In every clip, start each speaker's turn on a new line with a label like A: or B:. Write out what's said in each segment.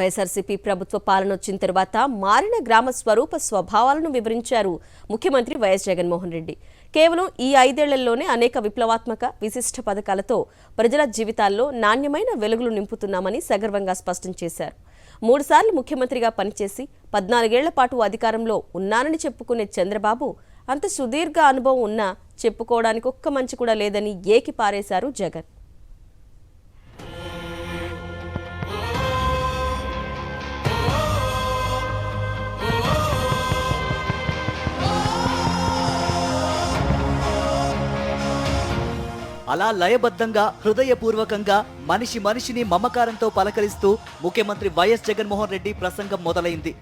A: వైఎస్ఆర్సీపీ ప్రభుత్వ పాలన వచ్చిన తర్వాత మారిన గ్రామ స్వరూప స్వభావాలను వివరించారు ముఖ్యమంత్రి వైఎస్ జగన్మోహన్ రెడ్డి. కేవలం ఈ 5 ఏళ్లలోనే అనేక విప్లవాత్మక విశిష్ట పథకాలతో ప్రజల జీవితాల్లో నాణ్యమైన వెలుగులు నింపుతున్నామని సగర్వంగా స్పష్టం చేశారు. 3 సార్లు ముఖ్యమంత్రిగా పనిచేసి 14 ఏళ్ల పాటు అధికారంలో ఉన్నానని చెప్పుకునే చంద్రబాబు అంత సుదీర్ఘ అనుభవం ఉన్నా చెప్పుకోవడానికి ఒక్క మంచి కూడా లేదని ఏకి పారేశారు జగన్.
B: అలా లయబద్ధంగా హృదయపూర్వకంగా మనిషిని మమకారంతో పలకరిస్తూ ముఖ్యమంత్రి వైఎస్ జగన్మోహన్ రెడ్డి ప్రసంగం మొదలైంది.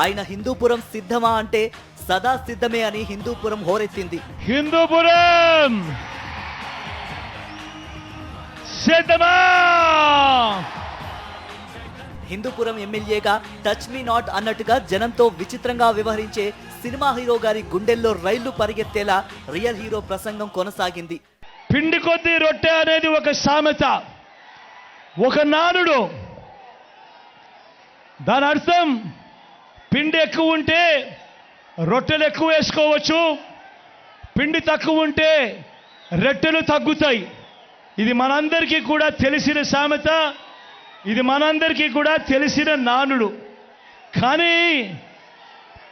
B: ఆయన హిందూపురం సిద్ధమా అంటే సదా సిద్ధమే అని హిందూపురం హోరెత్తింది.
C: హిందూపురం సిద్ధమా.
B: హిందూపురం ఎమ్మెల్యేగా టచ్ మీ నాట్ అన్నట్టుగా జనంతో విచిత్రంగా వ్యవహరించే సినిమా హీరో గారి గుండెల్లో రైళ్లు పరిగెత్తేలా రియల్ హీరో ప్రసంగం కొనసాగింది.
C: పిండి కొద్దీ రొట్టె అనేది ఒక సామెత, ఒక నానుడు. దాని అర్థం పిండి ఎక్కువ ఉంటే రొట్టెలు ఎక్కువ వేసుకోవచ్చు, పిండి తక్కువ ఉంటే రొట్టెలు తగ్గుతాయి. ఇది మనందరికీ కూడా తెలిసిన సామెత, ఇది మనందరికీ కూడా తెలిసిన నానుడు. కానీ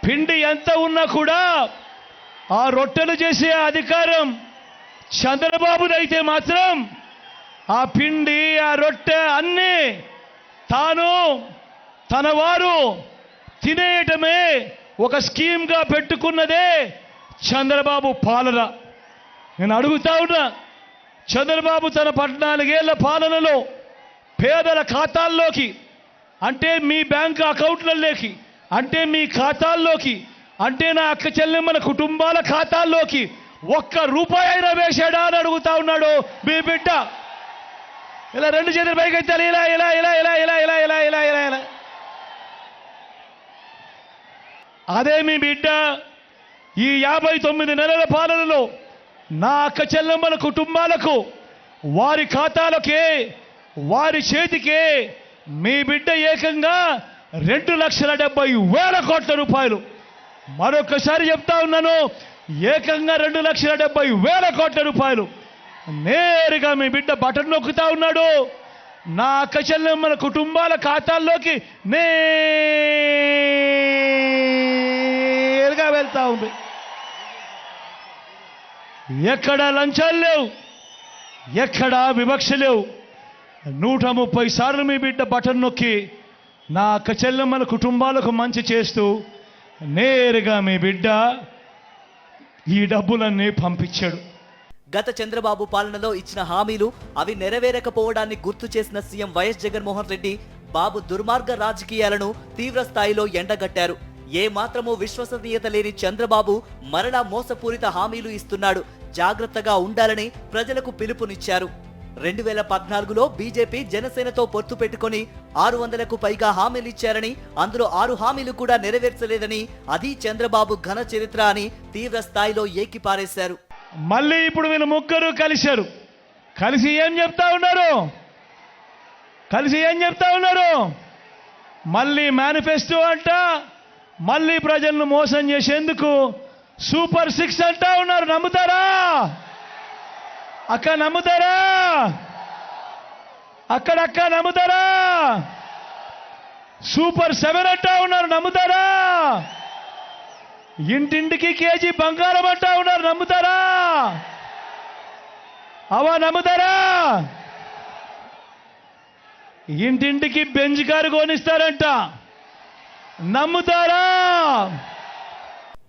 C: పిండి ఎంత ఉన్నా కూడా ఆ రొట్టెలు చేసే అధికారం చంద్రబాబుదైతే మాత్రం ఆ పిండి ఆ రొట్టె అన్నీ తాను తన వారు తినేయటమే ఒక స్కీమ్గా పెట్టుకున్నదే చంద్రబాబు పాలన. నేను అడుగుతా ఉన్నా, చంద్రబాబు తన 14 ఏళ్ల పాలనలో పేదల ఖాతాల్లోకి, అంటే మీ బ్యాంక్ అకౌంట్లలోకి, అంటే మీ ఖాతాల్లోకి, అంటే నా అక్క చెల్లెమ్మల కుటుంబాల ఖాతాల్లోకి ఒక్క రూపాయి అయినా వేశాడా అని అడుగుతా ఉన్నాడు మీ బిడ్డ. ఇలా 2 చేతులు పైకి ఎత్తాలి, ఇలా ఇలా ఇలా ఇలా ఇలా ఇలా ఇలా ఇలా ఇలా ఇలా. అదే మీ బిడ్డ ఈ 59 నెలల పాలనలో నా అక్క చెల్లెమ్మల కుటుంబాలకు వారి ఖాతాలకే, వారి చేతికే మీ బిడ్డ ఏకంగా 2,70,000 కోట్ల రూపాయలు. మరొకసారి చెప్తా ఉన్నాను, ఏకంగా 2,70,000 కోట్ల రూపాయలు నేరుగా మీ బిడ్డ బటన్ నొక్కుతా ఉన్నాడు. నా అక్క చెల్లెమ్మల కుటుంబాల ఖాతాల్లోకి నేరుగా వెళ్తా ఉంది. ఎక్కడా లంచాలు లేవు, ఎక్కడా వివక్ష లేవు. 130 సార్లు మీ బిడ్డ బటన్ నొక్కి నా అక్క చెల్లెమ్మల కుటుంబాలకు మంచి చేస్తూ నేరుగా మీ బిడ్డ ఈ డబ్బులన్నీ పంపించాడు.
B: గత చంద్రబాబు పాలనలో ఇచ్చిన హామీలు అవి నెరవేరకపోవడాన్ని గుర్తు చేసిన సీఎం వైఎస్ జగన్మోహన్ రెడ్డి బాబు దుర్మార్గ రాజకీయాలను తీవ్ర స్థాయిలో ఎండగట్టారు. ఏ మాత్రమూ విశ్వసనీయత లేని చంద్రబాబు మరలా మోసపూరిత హామీలు ఇస్తున్నాడు. జాగ్రత్తగా ఉండాలని ప్రజలకు పిలుపునిచ్చారు. 2014లో బీజేపీ జనసేనతో పొత్తు పెట్టుకుని 600కు పైగా హామీలిచ్చారని, అందులో 6 హామీలు కూడా నెరవేర్చలేదని, అది చంద్రబాబు ఘన చరిత్ర అని తీవ్ర స్థాయిలో ఏకిపారేశారు.
C: మళ్ళీ ఇప్పుడు వీళ్ళు ముగ్గురు కలిశారు. కలిసి ఏం చెప్తా ఉన్నారు? మళ్ళీ మేనిఫెస్టో అంట, మళ్ళీ ప్రజలను మోసం చేసేందుకు సూపర్ 6 అంటా ఉన్నారు. నమ్ముతారా అక్క? నమ్ముతారా? అక్కడక్క నమ్ముతారా? సూపర్ 7 అంటా ఉన్నారు. నమ్ముతారా? ఇంటింటికి కేజీ బంగారం అంటా ఉన్నారు. నమ్ముతారా? అవా నమ్ముతారా? ఇంటింటికి బెంజ్ కారు కొనిస్తారంట. నమ్ముతారా?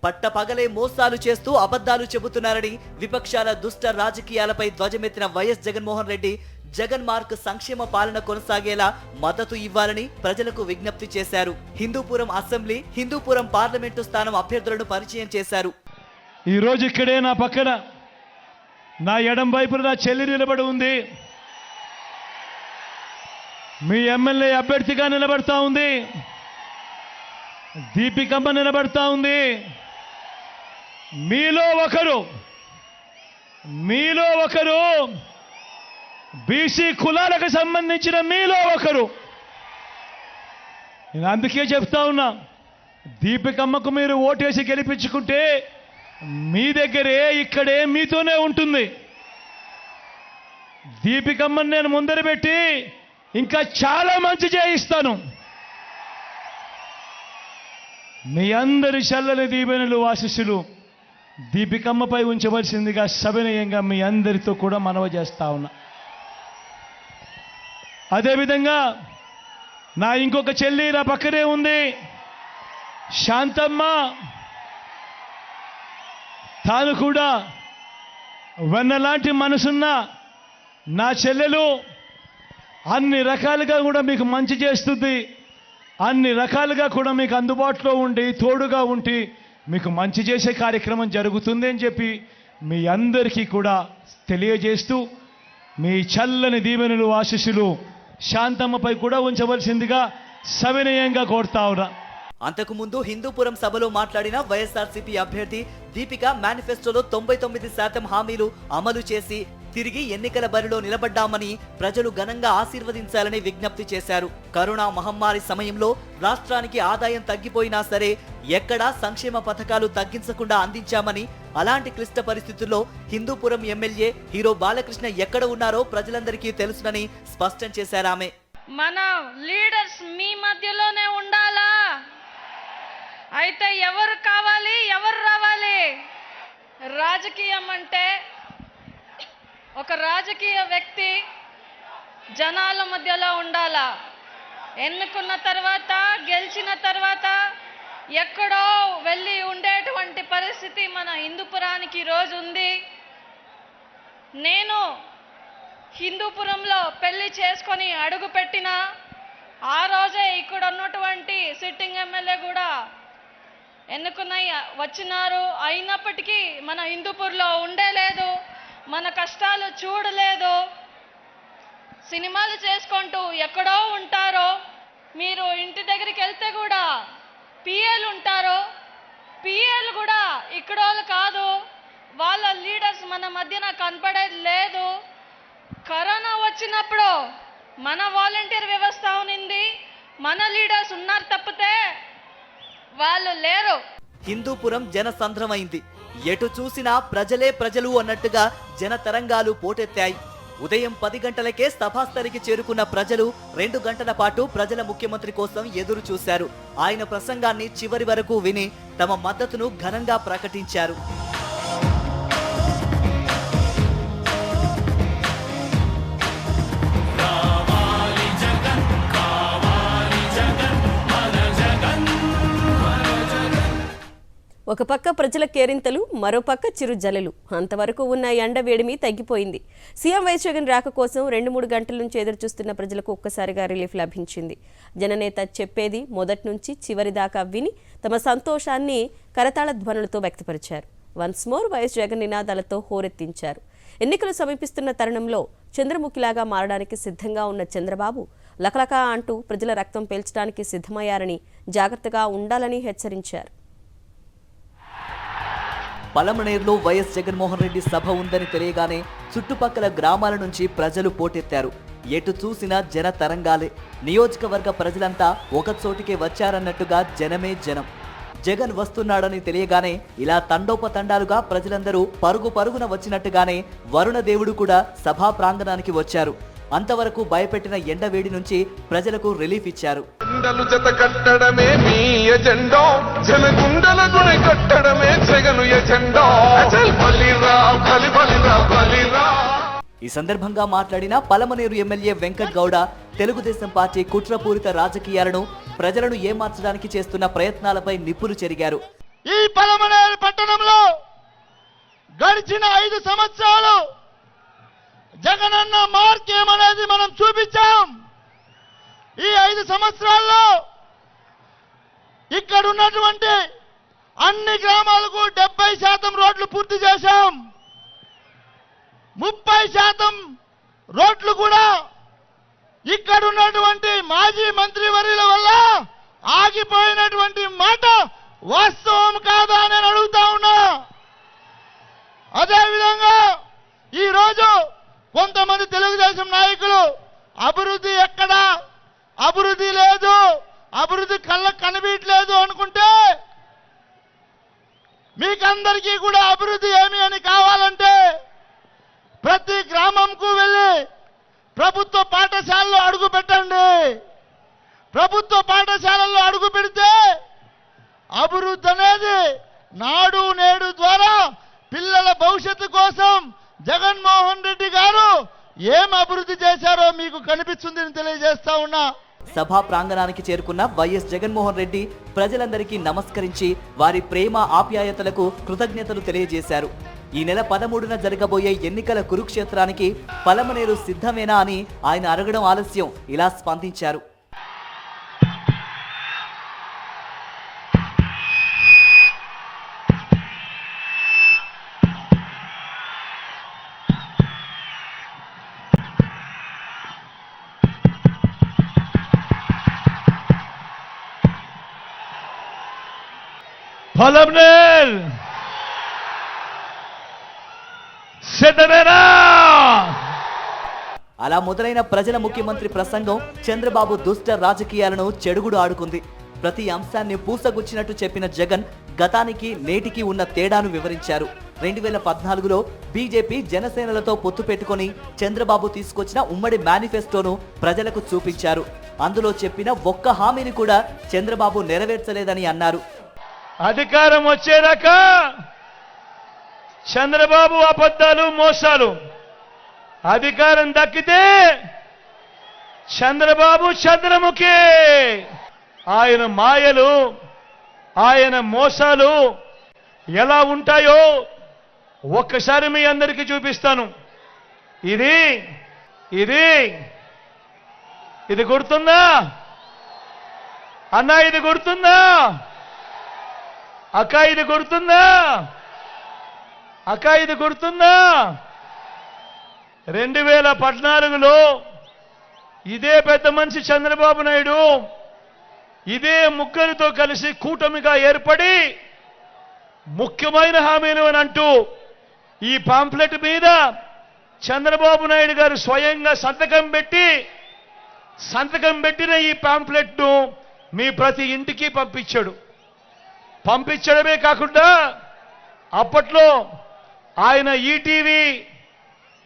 B: పట్టపగలే మోసాలు చేస్తూ అబద్ధాలు చెబుతున్నారని విపక్షాల దుష్ట రాజకీయాలపై ధ్వజమెత్తిన వైఎస్ జగన్మోహన్ రెడ్డి జగన్ మార్క్ సంక్షేమ పాలన కొనసాగేలా మద్దతు ఇవ్వాలని ప్రజలకు విజ్ఞప్తి చేశారు. హిందూపురం అసెంబ్లీ, హిందూపురం పార్లమెంటు స్థానం అభ్యర్థులను పరిచయం చేశారు.
C: ఈ రోజు ఇక్కడే నా పక్కన నా ఎడం వైపున నా చెల్లి నిలబడి ఉంది. మీ ఎమ్మెల్యే అభ్యర్థిగా నిలబడతా ఉంది. దీపికమ్మ నిలబడతా ఉంది. మీలో ఒకరు బీసీ కులాలకు సంబంధించిన మీలో ఒకరు నేను అందుకే చెప్తా ఉన్నా, దీపికమ్మకు మీరు ఓటేసి గెలిపించుకుంటే మీ దగ్గరే ఇక్కడే మీతోనే ఉంటుంది. దీపికమ్మని నేను ముందర పెట్టి ఇంకా చాలా మంచి చేయిస్తాను. మీ అందరి చల్లని దీవెనలు ఆశీస్సులు దీపికమ్మపై ఉంచవలసిందిగా సవినయంగా మీ అందరితో కూడా మనవి చేస్తా ఉన్నా. అదేవిధంగా నా ఇంకొక చెల్లి నా పక్కనే ఉంది, శాంతమ్మ. తాను కూడా వెన్నలాంటి మనసున్న నా చెల్లెలు అన్ని రకాలుగా కూడా మీకు మంచి చేస్తుంది, అన్ని రకాలుగా కూడా మీకు అందుబాటులో ఉండి తోడుగా ఉండి మీకు మంచి చేసే కార్యక్రమం జరుగుతుంది అని చెప్పి మీ అందరికీ కూడా తెలియజేస్తూ మీ చల్లని దీవెనలు ఆశీస్సులు శాంతమ్మపై కూడా ఉంచవలసిందిగా సవినయంగా కోరుతా ఉన్నా.
B: అంతకుముందు హిందూపురం సభలో మాట్లాడిన వైఎస్ఆర్సీపీ అభ్యర్థి దీపిక మేనిఫెస్టోలో 99% హామీలు అమలు చేసి తిరిగి ఎన్నికల బరిలో నిలబడ్డామని ప్రజలు ఘనంగా ఆశీర్వదించాలని విజ్ఞప్తి చేశారు. కరోనా మహమ్మారి సమయంలో రాష్ట్రానికి ఆదాయం తగ్గిపోయినా సరే ఎక్కడా సంక్షేమ పథకాలు తగ్గించకుండా అందించామని, అలాంటి క్లిష్ట పరిస్థితుల్లో హిందూపురం ఎమ్మెల్యే హీరో బాలకృష్ణ ఎక్కడ ఉన్నారో ప్రజలందరికీ తెలుసునని స్పష్టం చేశారామె.
D: మన లీడర్స్ మీ మధ్యలోనే ఉండాలా? అయితే ఎవరు కావాలి, ఎవరు రావాలి? రాజకీయం అంటే ఒక రాజకీయ వ్యక్తి జనాల మధ్యలో ఉండాలా. ఎన్నుకున్న తర్వాత, గెలిచిన తర్వాత ఎక్కడో వెళ్ళి ఉండేటువంటి పరిస్థితి మన హిందూపురానికి ఈరోజు ఉంది. నేను హిందూపురంలో పెళ్లి చేసుకొని అడుగు పెట్టిన ఆ రోజే ఇక్కడ ఉన్నటువంటి సిట్టింగ్ ఎమ్మెల్యే కూడా వచ్చినారు. అయినప్పటికీ మన హిందూపూర్లో ఉండలేదు, మన కష్టాలు చూడలేదు. సినిమాలు చేసుకుంటూ ఎక్కడో ఉంటారో. మీరు ఇంటి దగ్గరికి వెళ్తే కూడా పిఏలు ఉంటారు. పిఏలు కూడా ఇక్కడోళ్ళు కాదు, వాళ్ళ లీడర్స్ మన మధ్యన కనపడేది లేదు. కరోనా వచ్చినప్పుడు మన వాలంటీర్ వ్యవస్థ ఉంది, మన లీడర్స్ ఉన్నారు తప్పితే వాళ్ళు లేరు.
B: హిందూపురం జనసంద్రమైంది. ఎటు చూసినా ప్రజలే ప్రజలు అన్నట్టుగా జన తరంగాలు పోటెత్తాయి. ఉదయం 10 గంటలకే సభాస్థలికి చేరుకున్న ప్రజలు 2 గంటల పాటు ప్రజల ముఖ్యమంత్రి కోసం ఎదురు చూశారు. ఆయన ప్రసంగాన్ని చివరి వరకు విని తమ మద్దతును ఘనంగా ప్రకటించారు.
A: ఒక పక్క ప్రజల కేరింతలు, మరోపక్క చిరు జలలు. అంతవరకు ఉన్న ఎండ వేడిమి తగ్గిపోయింది. సీఎం వైఎస్ జగన్ రాక కోసం 2-3 గంటల నుంచి ఎదురుచూస్తున్న ప్రజలకు ఒక్కసారిగా రిలీఫ్ లభించింది. జననేత చెప్పేది మొదటి నుంచి చివరి దాకా విని తమ సంతోషాన్ని కరతాళ ధ్వనులతో వ్యక్తపరిచారు. వన్స్ మోర్ వైఎస్ జగన్ నినాదాలతో హోరెత్తించారు. ఎన్నికలు సమీపిస్తున్న తరుణంలో చంద్రముఖిలాగా మారడానికి సిద్ధంగా ఉన్న చంద్రబాబు లకలకా అంటూ ప్రజల రక్తం పీల్చడానికి సిద్ధమయ్యారని, జాగ్రత్తగా ఉండాలని హెచ్చరించారు.
B: పలమనేరులో వైఎస్ జగన్మోహన్ రెడ్డి సభ ఉందని తెలియగానే చుట్టుపక్కల గ్రామాల నుంచి ప్రజలు పోటెత్తారు. ఎటు చూసినా జన తరంగాలే. నియోజకవర్గ ప్రజలంతా ఒక చోటికే వచ్చారన్నట్టుగా జనమే జనం. జగన్ వస్తున్నాడని తెలియగానే ఇలా తండోపతండాలుగా ప్రజలందరూ పరుగు పరుగున వచ్చినట్టుగానే వరుణ దేవుడు కూడా సభా ప్రాంగణానికి వచ్చారు. అంతవరకు భయపెట్టిన ఎండవేడి నుంచి ప్రజలకు రిలీఫ్ ఇచ్చారు. ఈ సందర్భంగా మాట్లాడిన పలమనేరు ఎమ్మెల్యే వెంకట్ గౌడ తెలుగుదేశం పార్టీ కుట్రపూరిత రాజకీయాలను, ప్రజలను ఏమార్చడానికి చేస్తున్న ప్రయత్నాలపై నిప్పులు చెరిగారు.
E: ఈ పలమనేరు పట్టణంలో గడిచిన 5 సంవత్సరాలు జగనన్న మార్కేమనేది మనం చూపించాం. ఈ 5 సంవత్సరాల్లో ఇక్కడ ఉన్నటువంటి అన్ని గ్రామాలకు 70% రోడ్లు పూర్తి చేశాం. 30% రోడ్లు కూడా ఇక్కడ ఉన్నటువంటి మాజీ మంత్రి వర్యుల వల్ల ఆగిపోయినటువంటి మాట వాస్తవం కాదా అని అడుగుతా ఉన్నా. అదేవిధంగా ఈరోజు కొంతమంది తెలుగుదేశం నాయకులు అభివృద్ధి ఎక్కడా, అభివృద్ధి లేదు, అభివృద్ధి కళ్ళకు కనిపించలేదు అనుకుంటే, మీకందరికీ కూడా అభివృద్ధి ఏమి అని కావాలంటే ప్రతి గ్రామంకు వెళ్ళి ప్రభుత్వ పాఠశాలలో అడుగు పెట్టండి. ప్రభుత్వ పాఠశాలల్లో అడుగు పెడితే అభివృద్ధి అనేది నాడు నేడు ద్వారా పిల్లల భవిష్యత్తు కోసం జగన్మోహన్ రెడ్డి గారు ఏం అభివృద్ధి చేశారో మీకు కనిపిస్తుందని తెలియజేస్తా ఉన్నా.
B: సభా ప్రాంగణానికి చేరుకున్న వైఎస్ జగన్మోహన్ రెడ్డి ప్రజలందరికీ నమస్కరించి వారి ప్రేమ ఆప్యాయతలకు కృతజ్ఞతలు తెలియజేశారు. ఈ నెల 13న జరగబోయే ఎన్నికల కురుక్షేత్రానికి పలమనేరు సిద్ధమేనా అని ఆయన అడగడం ఆలస్యం ఇలా స్పందించారు.
C: పలమనేర్ సిద్ధమేనా?
B: అలా మొదలైన ప్రజల ముఖ్యమంత్రి ప్రసంగం చంద్రబాబు దుష్ట రాజకీయాలను చెడుగుడు ఆడుకుంది. ప్రతి అంశాన్ని పూసగుచ్చినట్టు చెప్పిన జగన్ గతానికి నేటికి ఉన్న తేడాను వివరించారు. 2014లో బీజేపీ జనసేనలతో పొత్తు పెట్టుకొని చంద్రబాబు తీసుకొచ్చిన ఉమ్మడి మేనిఫెస్టోను ప్రజలకు చూపించారు. అందులో చెప్పిన ఒక్క హామీని కూడా చంద్రబాబు నెరవేర్చలేదని అన్నారు.
C: అధికారం వచ్చేదాకా చంద్రబాబు అబద్ధాలు మోసాలు, అధికారం దక్కితే చంద్రబాబు చంద్రముఖి. ఆయన మాయలు, ఆయన మోసాలు ఎలా ఉంటాయో ఒక్కసారి మీ అందరికీ చూపిస్తాను. ఇది ఇది ఇది గుర్తుందా అన్నా? ఇది గుర్తుందా అక్క? ఇది గుర్తుందా అక్క? ఇది గుర్తుందా? 2014లో ఇదే పెద్ద మనిషి చంద్రబాబు నాయుడు ఇదే ముగ్గురితో కలిసి కూటమిగా ఏర్పడి ముఖ్యమైన హామీలు అని అంటూ ఈ పాంప్లెట్ మీద చంద్రబాబు నాయుడు గారు స్వయంగా సంతకం పెట్టిన ఈ పాంప్లెట్ను మీ ప్రతి ఇంటికి పంపించడమే కాకుండా అప్పట్లో ఆయన ఈటీవీ,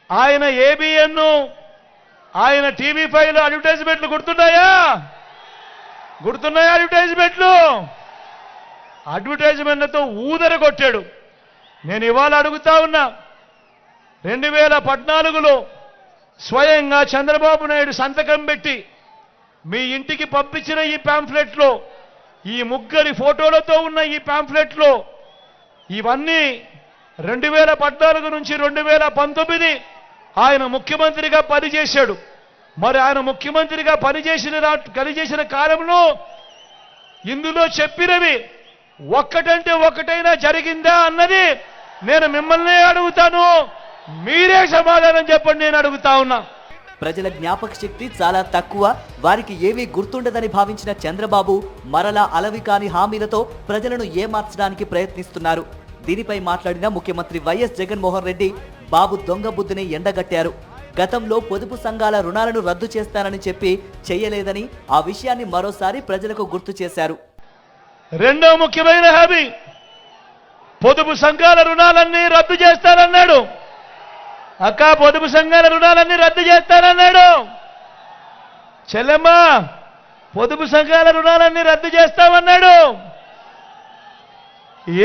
C: ఆయన ఏబిఎన్, ఆయన టీవీ5లో అడ్వర్టైజ్మెంట్లు గుర్తున్నాయా? అడ్వర్టైజ్మెంట్లతో ఊదర కొట్టాడు. నేను ఇవాళ అడుగుతా ఉన్నా, 2014లో స్వయంగా చంద్రబాబు నాయుడు సంతకం పెట్టి మీ ఇంటికి పంపించిన ఈ పాంఫ్లెట్లో, ఈ ముగ్గురి ఫోటోలతో ఉన్న ఈ పాంఫ్లెట్లో ఇవన్నీ 2014 నుంచి 2019 ఆయన ముఖ్యమంత్రిగా పనిచేశాడు. మరి ఆయన ముఖ్యమంత్రిగా పనిచేసిన కాలంలో ఇందులో చెప్పినవి ఒక్కటంటే ఒకటైనా జరిగిందా అన్నది నేను మిమ్మల్ని అడుగుతాను. మీరే సమాధానం చెప్పండి, నేను అడుగుతా ఉన్నా.
B: ప్రజల జ్ఞాపక శక్తి చాలా తక్కువ, వారికి ఏమీ గుర్తుండదని భావించిన చంద్రబాబు మరలా అలవి కాని హామీలతో ప్రజలను ఏమార్చడానికి ప్రయత్నిస్తున్నారు. దీనిపై మాట్లాడిన ముఖ్యమంత్రి వైఎస్ జగన్మోహన్ రెడ్డి బాబు దొంగ బుద్ధిని ఎండగట్టారు. గతంలో పొదుపు సంఘాల రుణాలను రద్దు చేస్తానని చెప్పి చేయలేదని ఆ విషయాన్ని మరోసారి ప్రజలకు గుర్తు చేశారు.
C: రెండో ముఖ్యమైన హామీ, పొదుపు సంఘాల రుణాలన్నీ రద్దు చేస్తానన్నాడు. అక్క, పొదుపు సంఘాల రుణాలన్నీ రద్దు చేస్తానన్నాడు. చెల్లెమ్మ, పొదుపు సంఘాల రుణాలన్నీ రద్దు చేస్తామన్నాడు.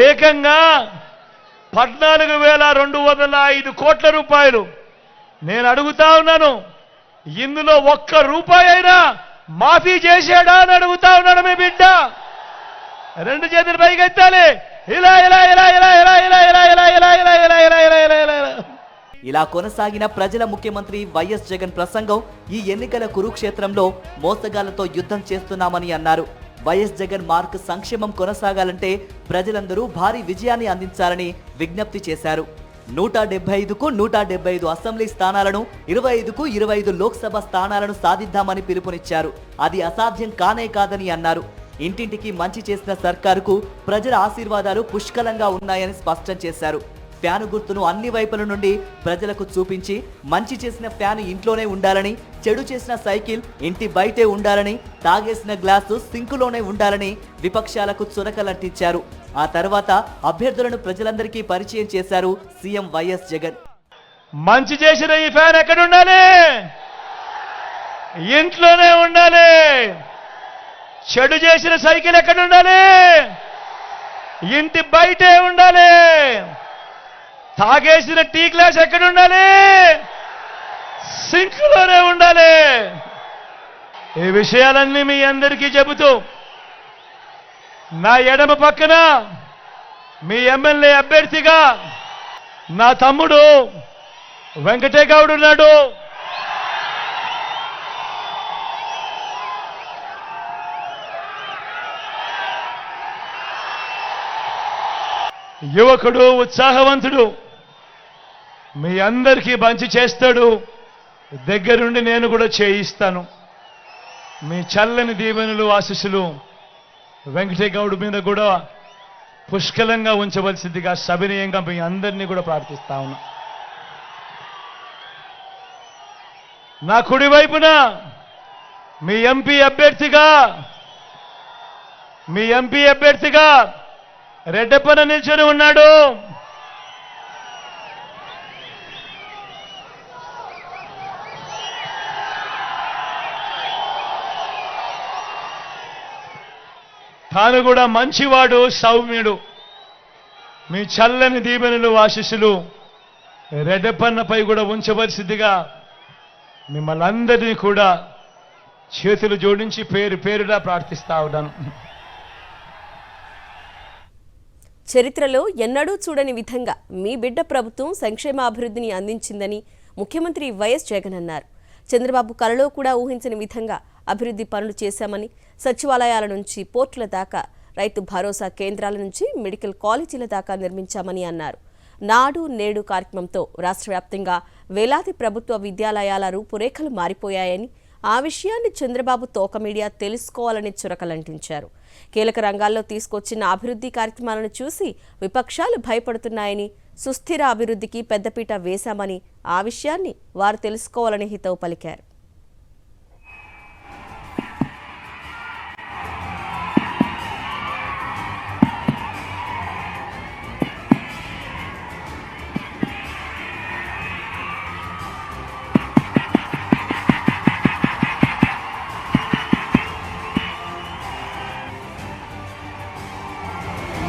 C: ఏకంగా 14,205 కోట్ల రూపాయలు. నేను అడుగుతా ఉన్నాను, ఇందులో ఒక్క రూపాయి అయినా మాఫీ చేశాడా అని అడుగుతా ఉన్నాడు. మీ బిడ్డ రెండు చేతులు పైకెత్తాలి. ఇలా ఇలా ఇలా ఇలా ఇలా ఇలా ఇలా ఇలా ఇలా ఇలా ఇలా ఇలా ఇలా ఇలా ఇలా ఇలా
B: ఇలా కొనసాగిన ప్రజల ముఖ్యమంత్రి వైఎస్ జగన్ ప్రసంగం ఈ ఎన్నికల కురుక్షేత్రంలో మోసగాళ్లతో యుద్ధం చేస్తున్నామని అన్నారు. వైఎస్ జగన్ మార్క్ సంక్షేమం కొనసాగాలంటే ప్రజలందరూ భారీ విజయాన్ని అందించాలని విజ్ఞప్తి చేశారు. 175కు 175 అసెంబ్లీ స్థానాలను, 25కు 25 లోక్సభ స్థానాలను సాధిద్దామని పిలుపునిచ్చారు. అది అసాధ్యం కానే కాదని అన్నారు. ఇంటింటికి మంచి చేసిన సర్కారుకు ప్రజల ఆశీర్వాదాలు పుష్కలంగా ఉన్నాయని స్పష్టం చేశారు. ఫ్యాను గుర్తును అన్ని వైపుల నుండి ప్రజలకు చూపించి మంచి చేసిన ఫ్యాను ఇంట్లోనే ఉండాలని, చెడు చేసిన సైకిల్ ఇంటి బయటే ఉండాలని, తాగేసిన గ్లాసు సింకులోనే ఉండాలని విపక్షాలకు చురకలంటించారు. ఆ తర్వాత అభ్యర్థులను ప్రజలందరికీ పరిచయం చేశారు సీఎం వైఎస్ జగన్.
C: మంచి చేసిన ఈ ఫ్యాన్ ఎక్కడ ఉండాలి? ఇంట్లోనే ఉండాలి. చెడు చేసిన సైకిల్ ఎక్కడ ఉండాలి? ఇంటి బయటే ఉండాలి. తాగేసిన టీ గ్లాస్ ఎక్కడ ఉండాలి? సింక్లోనే ఉండాలి. ఈ విషయాలన్నీ మీ అందరికీ చెబుతూ నా ఎడమ పక్కన మీ ఎమ్మెల్యే అభ్యర్థిగా నా తమ్ముడు వెంకటేగౌడ్ ఉన్నాడు. యువకుడు, ఉత్సాహవంతుడు, మీ అందరికీ మంచి చేస్తాడు. దగ్గరుండి నేను కూడా చేయిస్తాను. మీ చల్లని దీవెనలు, ఆశీస్సులు వెంకటేగౌడ్ మీద కూడా పుష్కలంగా ఉంచవలసిందిగా సవినయంగా మీ అందరినీ కూడా ప్రార్థిస్తా ఉన్నా. నా కుడి వైపున మీ ఎంపీ అభ్యర్థిగా రెడ్డప్పన నిల్చొని ఉన్నాడు. తాను కూడా మంచివాడు, సౌమ్యుడు. మీ చల్లని దీవెనలు, ఆశీస్సులు రెడ్డప్పన్నపై కూడా ఉంచవలసిందిగా మిమ్మల్ని అందరినీ కూడా చేతులు జోడించి పేరు పేరుగా ప్రార్థిస్తా ఉన్నాను.
A: చరిత్రలో ఎన్నడూ చూడని విధంగా మీ బిడ్డ ప్రభుత్వం సంక్షేమాభివృద్ధిని అందించిందని ముఖ్యమంత్రి వైఎస్ జగన్ అన్నారు. చంద్రబాబు కలలో కూడా ఊహించని విధంగా అభివృద్ధి పనులు చేశామని, సచివాలయాల నుంచి పోర్టుల దాకా, రైతు భరోసా కేంద్రాల నుంచి మెడికల్ కాలేజీల దాకా నిర్మించామని అన్నారు. నాడు నేడు కార్యక్రమంతో రాష్ట్ర వ్యాప్తంగా వేలాది ప్రభుత్వ విద్యాలయాల రూపురేఖలు మారిపోయాయని, ఆ విషయాన్ని చంద్రబాబు తోక మీడియా తెలుసుకోవాలని చురకలంటించారు. కీలక రంగాల్లో తీసుకొచ్చిన అభివృద్ధి కార్యక్రమాలను చూసి విపక్షాలు భయపడుతున్నాయని, సుస్థిర అభివృద్ధికి పెద్దపీట వేశామని, ఆ విషయాన్ని వారు తెలుసుకోవాలని హితవు పలికారు.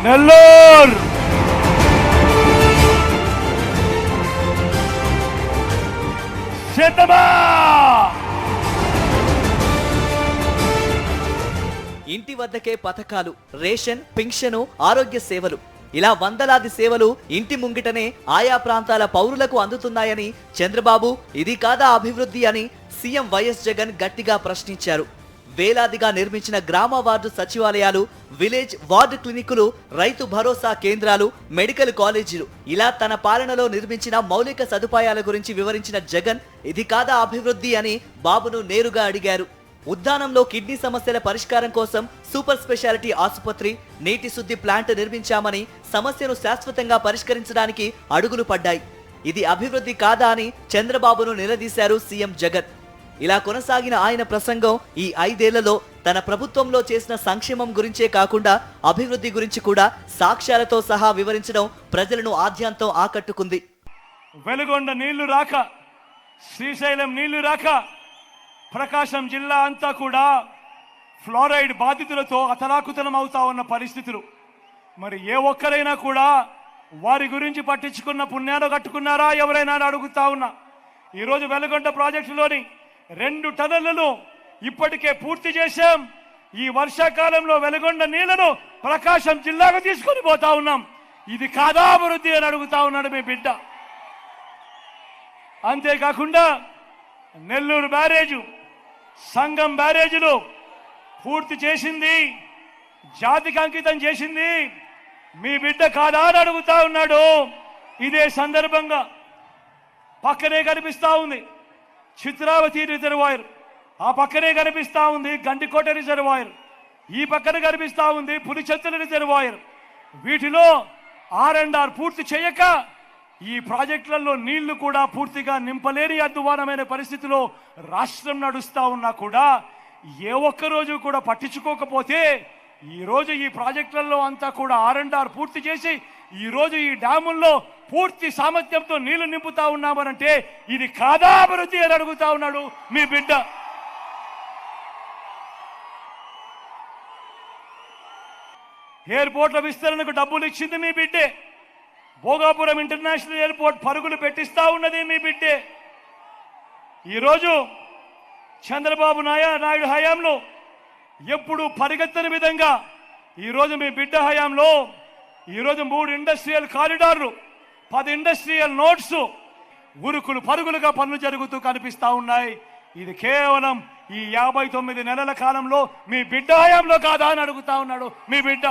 C: నెల్లూరు సిద్ధమా?
B: ఇంటి వద్దకే పథకాలు, రేషన్, పింఛను, ఆరోగ్య సేవలు, ఇలా వందలాది సేవలు ఇంటి ముంగిటనే ఆయా ప్రాంతాల పౌరులకు అందుతున్నాయని చంద్రబాబు ఇది కాదా అభివృద్ధి అని సీఎం వైఎస్ జగన్ గట్టిగా ప్రశ్నించారు. వేలాదిగా నిర్మించిన గ్రామ వార్డు సచివాలయాలు, విలేజ్ వార్డు క్లినికులు, రైతు భరోసా కేంద్రాలు, మెడికల్ కాలేజీలు, ఇలా తన పాలనలో నిర్మించిన మౌలిక సదుపాయాల గురించి వివరించిన జగన్ ఇది కాదా అభివృద్ధి అని బాబును నేరుగా అడిగారు. ఉద్దానంలో కిడ్నీ సమస్యల పరిష్కారం కోసం సూపర్ స్పెషాలిటీ ఆసుపత్రి, నీటి శుద్ధి ప్లాంట్ నిర్మించామని, సమస్యను శాశ్వతంగా పరిష్కరించడానికి అడుగులు పడ్డాయి. ఇది అభివృద్ధి కాదా అని చంద్రబాబును నిలదీశారు సీఎం జగన్. ఇలా కొనసాగిన ఆయన ప్రసంగం ఈ 5 ఏళ్లలో తన ప్రభుత్వంలో చేసిన సంక్షేమం గురించే కాకుండా అభివృద్ధి గురించి కూడా సాక్ష్యాలతో సహా వివరించడం ప్రజలను ఆద్యంతం ఆకట్టుకుంది.
C: వెలుగొండ నీళ్లు రాక, శ్రీశైలం నీళ్లు రాక, ప్రకాశం జిల్లా అంతా కూడా ఫ్లోరైడ్ బాధితులతో అతలాకుతలం అవుతా ఉన్న పరిస్థితులు. మరి ఏ ఒక్కరైనా కూడా వారి గురించి పట్టించుకున్న పుణ్యాలు కట్టుకున్నారా ఎవరైనా అడుగుతా ఉన్నా. ఈరోజు వెలుగొండ ప్రాజెక్టులోని 2 టన్నులను ఇప్పటికే పూర్తి చేశాం. ఈ వర్షాకాలంలో వెలుగొండ నీళ్లను ప్రకాశం జిల్లాకు తీసుకొని పోతా ఉన్నాం. ఇది కాదా అభివృద్ధి అని అడుగుతా ఉన్నాడు మీ బిడ్డ. అంతేకాకుండా నెల్లూరు బ్యారేజు, సంగం బ్యారేజీలు పూర్తి చేసింది, జాతికి అంకితం చేసింది మీ బిడ్డ కాదా అని అడుగుతా ఉన్నాడు. ఇదే సందర్భంగా పక్కనే కనిపిస్తా ఉంది చిత్రావతి రిజర్వాయర్, ఆ పక్కనే కనిపిస్తా ఉంది గండికోట రిజర్వాయర్, ఈ పక్కన కనిపిస్తా ఉంది పులిచెత్తల రిజర్వాయర్. వీటిలో R&R పూర్తి చేయక ఈ ప్రాజెక్టులలో నీళ్లు కూడా పూర్తిగా నింపలేని అధ్వానమైన పరిస్థితిలో రాష్ట్రం నడుస్తా ఉన్నా కూడా ఏ ఒక్క రోజు కూడా పట్టించుకోకపోతే ఈరోజు ఈ ప్రాజెక్టులలో అంతా కూడా R&R పూర్తి చేసి ఈరోజు ఈ డ్యాముల్లో పూర్తి సామర్థ్యంతో నీళ్లు నింపుతా ఉన్నామనంటే ఇది కాదా అభివృద్ధి అని అడుగుతా ఉన్నాడు మీ బిడ్డ. ఎయిర్పోర్ట్ల విస్తరణకు డబ్బులు ఇచ్చింది మీ బిడ్డే. భోగాపురం ఇంటర్నేషనల్ ఎయిర్పోర్ట్ పరుగులు పెట్టిస్తా ఉన్నది మీ బిడ్డే. ఈరోజు చంద్రబాబు నాయుడు హయాంలో ఎప్పుడు పరిగెత్తని విధంగా ఈరోజు మీ బిడ్డ హయాంలో ఈరోజు 3 ఇండస్ట్రియల్ కారిడార్లు, 10 ఇండస్ట్రియల్ నోట్స్ ఉరుకులు పరుగులుగా పనులు జరుగుతూ కనిపిస్తా ఉన్నాయి. ఇది కేవలం ఈ 59 నెలల కాలంలో మీ బిడ్డ హయాంలో కాదా అని అడుగుతా ఉన్నాడు మీ బిడ్డ.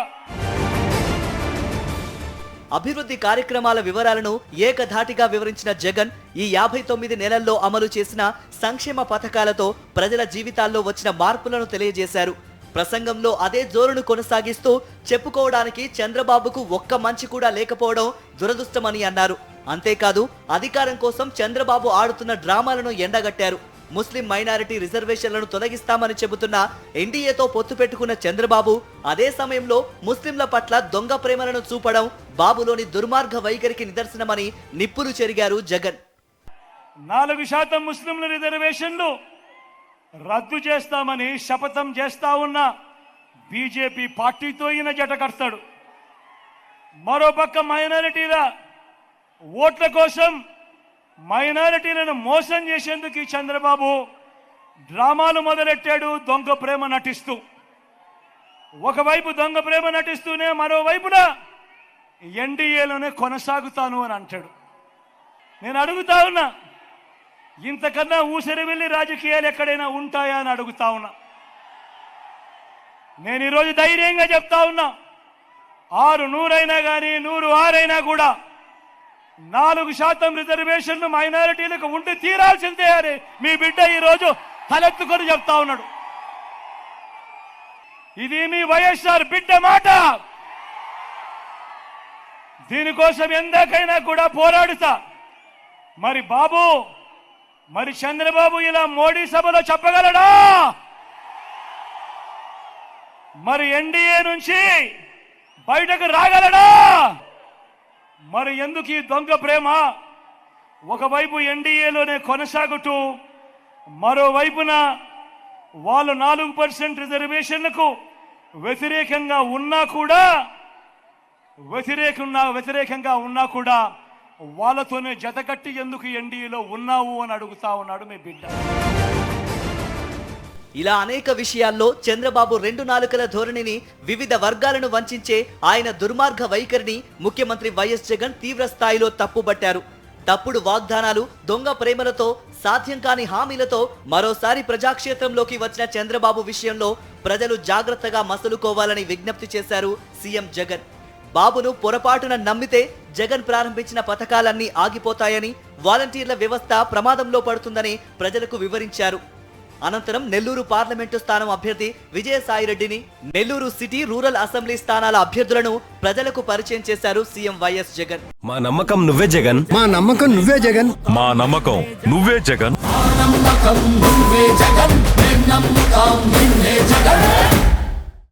B: అభివృద్ధి కార్యక్రమాల వివరాలను ఏకధాటిగా వివరించిన జగన్ ఈ 59 నెలల్లో అమలు చేసిన సంక్షేమ పథకాలతో ప్రజల జీవితాల్లో వచ్చిన మార్పులను తెలియజేశారు. ప్రసంగంలో అదే జోరును కొనసాగిస్తూ చెప్పుకోవడానికి చంద్రబాబుకు ఒక్క మంచి కూడా లేకపోవడం దురదృష్టమని అన్నారు. అంతేకాదు అధికారం కోసం చంద్రబాబు ఆడుతున్న డ్రామాలను ఎండగట్టారు. ముస్లిం మైనారిటీ రిజర్వేషన్లను తొలగిస్తామని చెబుతున్న ఎన్డీఏతో పొత్తు పెట్టుకున్న చంద్రబాబు అదే సమయంలో ముస్లింల పట్ల దొంగ ప్రేమలను చూపడం బాబులోని దుర్మార్గ వైఖరికి నిదర్శనమని నిప్పులు చెరిగారు జగన్.
C: 4% ముస్లింల రిజర్వేషన్లు రద్దు చేస్తామని శపథం చేస్తా ఉన్న బీజేపీ పార్టీతో ఈయన జట కడతాడు. మరోపక్క మైనారిటీల ఓట్ల కోసం మైనారిటీలను మోసం చేసేందుకు ఈ చంద్రబాబు డ్రామాలు మొదలెట్టాడు. దొంగ ప్రేమ నటిస్తూ, ఒకవైపు దొంగ ప్రేమ నటిస్తూనే మరోవైపున ఎన్డీఏలోనే కొనసాగుతాను అని అంటాడు. నేను అడుగుతా ఉన్నా, ఇంతకన్నా ఊసరివెల్లి రాజకీయాలు ఎక్కడైనా ఉంటాయా అని అడుగుతా ఉన్నా. నేను ఈరోజు ధైర్యంగా చెప్తా ఉన్నా, 600 అయినా కానీ 106 అయినా కూడా 4% రిజర్వేషన్లు మైనారిటీలకు ఉండి తీరాల్సిందే అని మీ బిడ్డ ఈరోజు తలెత్తుకొని చెప్తా ఉన్నాడు. ఇది మీ వైఎస్ఆర్ బిడ్డ మాట. దీనికోసం ఎందాకైనా కూడా పోరాడుతా. మరి చంద్రబాబు ఇలా మోడీ సభలో చెప్పగలడా? మరి ఎన్డీఏ నుంచి బయటకు రాగలడా? మరి ఎందుకు ఈ దొంగ ప్రేమ? ఒకవైపు ఎన్డీఏలోనే కొనసాగుతూ మరోవైపున వాళ్ళు 4% రిజర్వేషన్లకు వ్యతిరేకంగా ఉన్నా కూడా వాళ్ళతోనే జతకట్టి ఎందుకు ఎన్డీఏలో ఉన్నావు అని అడుగుతా ఉన్నాడు మీ బిడ్డ.
B: ఇలా అనేక విషయాల్లో చంద్రబాబు 2 నాలుకల ధోరణిని, వివిధ వర్గాలను వంచించే ఆయన దుర్మార్గ వైఖరిని ముఖ్యమంత్రి వైఎస్ జగన్ తీవ్ర స్థాయిలో తప్పుబట్టారు. తప్పుడు వాగ్దానాలు, దొంగ ప్రేమలతో, సాధ్యం కాని హామీలతో మరోసారి ప్రజాక్షేత్రంలోకి వచ్చిన చంద్రబాబు విషయంలో ప్రజలు జాగ్రత్తగా మసలుకోవాలని విజ్ఞప్తి చేశారు సీఎం జగన్. బాబును పొరపాటున నమ్మితే జగన్ ప్రారంభించిన పథకాలన్నీ ఆగిపోతాయని, వాలంటీర్ల వ్యవస్థ ప్రమాదంలో పడుతుందని ప్రజలకు వివరించారు. అనంతరం నెల్లూరు పార్లమెంటు స్థానం అభ్యర్థి విజయసాయిరెడ్డిని, నెల్లూరు సిటీ రూరల్ అసెంబ్లీ స్థానాల అభ్యర్థులను ప్రజలకు పరిచయం చేశారు సీఎం వైఎస్ జగన్.
F: మా నమ్మకం నువ్వే జగన్,
G: మా నమ్మకం నువ్వే జగన్,
F: మా నమ్మకం నువ్వే జగన్,
G: మా నమ్మకం నువ్వే జగన్, మేం నమ్ముతాం నిన్నే జగన్.